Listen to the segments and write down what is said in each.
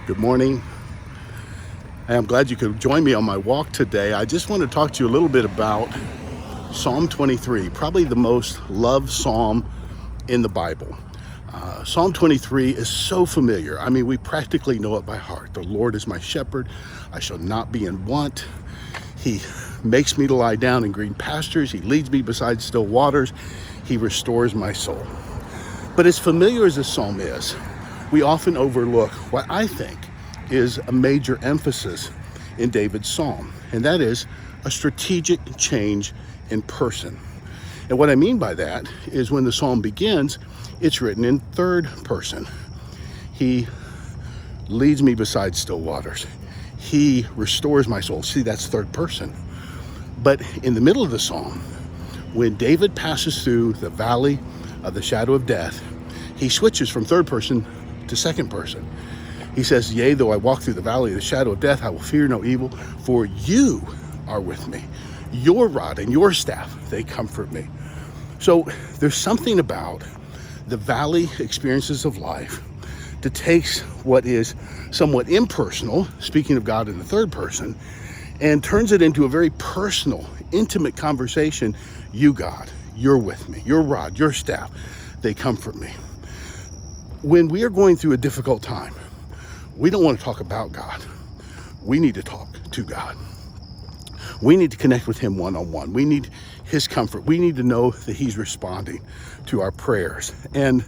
Good morning. I'm glad you could join me on my walk today. I just want to talk to you a little bit about Psalm 23, probably the most loved psalm in the Bible. Psalm 23 is so familiar. I mean, we practically know it by heart. The Lord is my shepherd. I shall not be in want. He makes me to lie down in green pastures. He leads me beside still waters. He restores my soul. But as familiar as this psalm is, we often overlook what I think is a major emphasis in David's psalm, and that is a strategic change in person. And what I mean by that is when the psalm begins, it's written in third person. He leads me beside still waters. He restores my soul. See, that's third person. But in the middle of the psalm, when David passes through the valley of the shadow of death, he switches from third person to second person. He says, yea, though I walk through the valley of the shadow of death, I will fear no evil, for you are with me. Your rod and your staff, they comfort me. So there's something about the valley experiences of life that takes what is somewhat impersonal, speaking of God in the third person, and turns it into a very personal, intimate conversation. You, God, you're with me. Your rod, your staff, they comfort me. When we are going through a difficult time, we don't want to talk about God. We need to talk to God. We need to connect with him one-on-one. We need his comfort. We need to know that he's responding to our prayers. And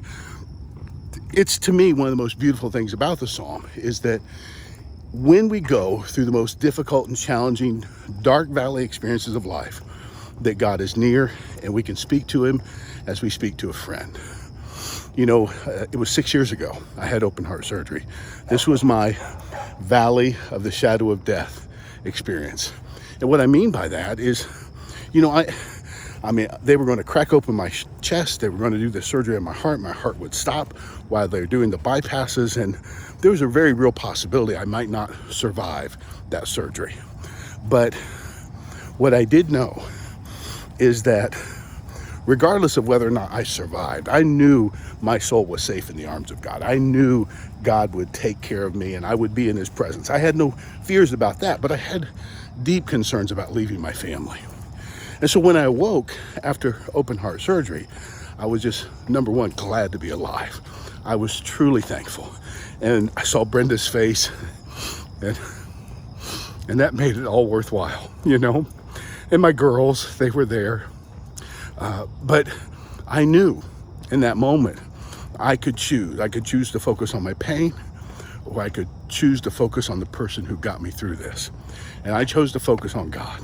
it's, to me, one of the most beautiful things about the psalm is that when we go through the most difficult and challenging dark valley experiences of life, that God is near and we can speak to him as we speak to a friend. You know, it was 6 years ago I had open heart surgery. This was my valley of the shadow of death experience. And what I mean by that is, you know, I mean, they were going to crack open my chest. They were going to do the surgery on my heart. My heart would stop while they were doing the bypasses. And there was a very real possibility I might not survive that surgery. But what I did know is that regardless of whether or not I survived, I knew my soul was safe in the arms of God. I knew God would take care of me and I would be in his presence. I had no fears about that, but I had deep concerns about leaving my family. And so when I awoke after open heart surgery, I was just, number one, glad to be alive. I was truly thankful. And I saw Brenda's face, and that made it all worthwhile, you know? And my girls, they were there. But I knew in that moment I could choose. I could choose to focus on my pain, or I could choose to focus on the person who got me through this. And I chose to focus on God.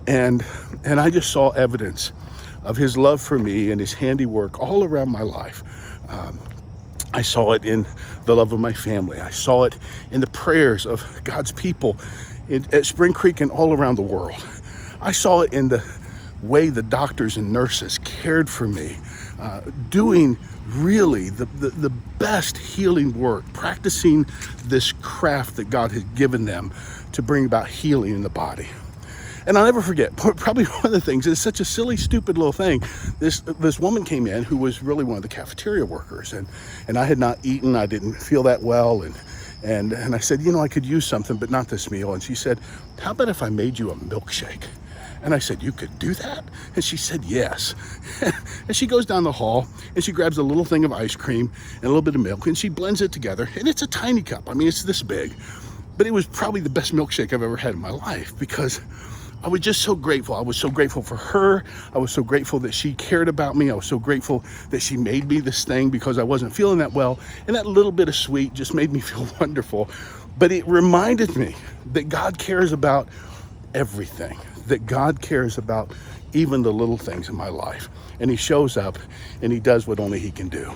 And I just saw evidence of his love for me and his handiwork all around my life. I saw it in the love of my family. I saw it in the prayers of God's people at Springcreek and all around the world. I saw it in the way the doctors and nurses cared for me, doing really the best healing work, practicing this craft that God had given them to bring about healing in the body. And I'll never forget, probably one of the things, it's such a silly, stupid little thing. This woman came in who was really one of the cafeteria workers, and I had not eaten. I didn't feel that well, and I said, you know, I could use something, but not this meal. And she said, how about if I made you a milkshake? And I said, you could do that? And she said, yes. And she goes down the hall and she grabs a little thing of ice cream and a little bit of milk and she blends it together. And it's a tiny cup. I mean, it's this big, but it was probably the best milkshake I've ever had in my life because I was just so grateful. I was so grateful for her. I was so grateful that she cared about me. I was so grateful that she made me this thing because I wasn't feeling that well. And that little bit of sweet just made me feel wonderful. But it reminded me that God cares about everything, that God cares about even the little things in my life. And he shows up and he does what only he can do.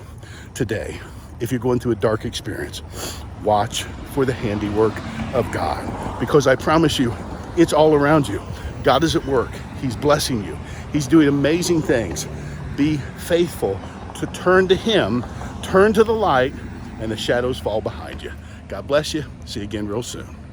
Today, if you're going through a dark experience, watch for the handiwork of God, because I promise you, it's all around you. God is at work. He's blessing you. He's doing amazing things. Be faithful to turn to him, turn to the light, and the shadows fall behind you. God bless you. See you again real soon.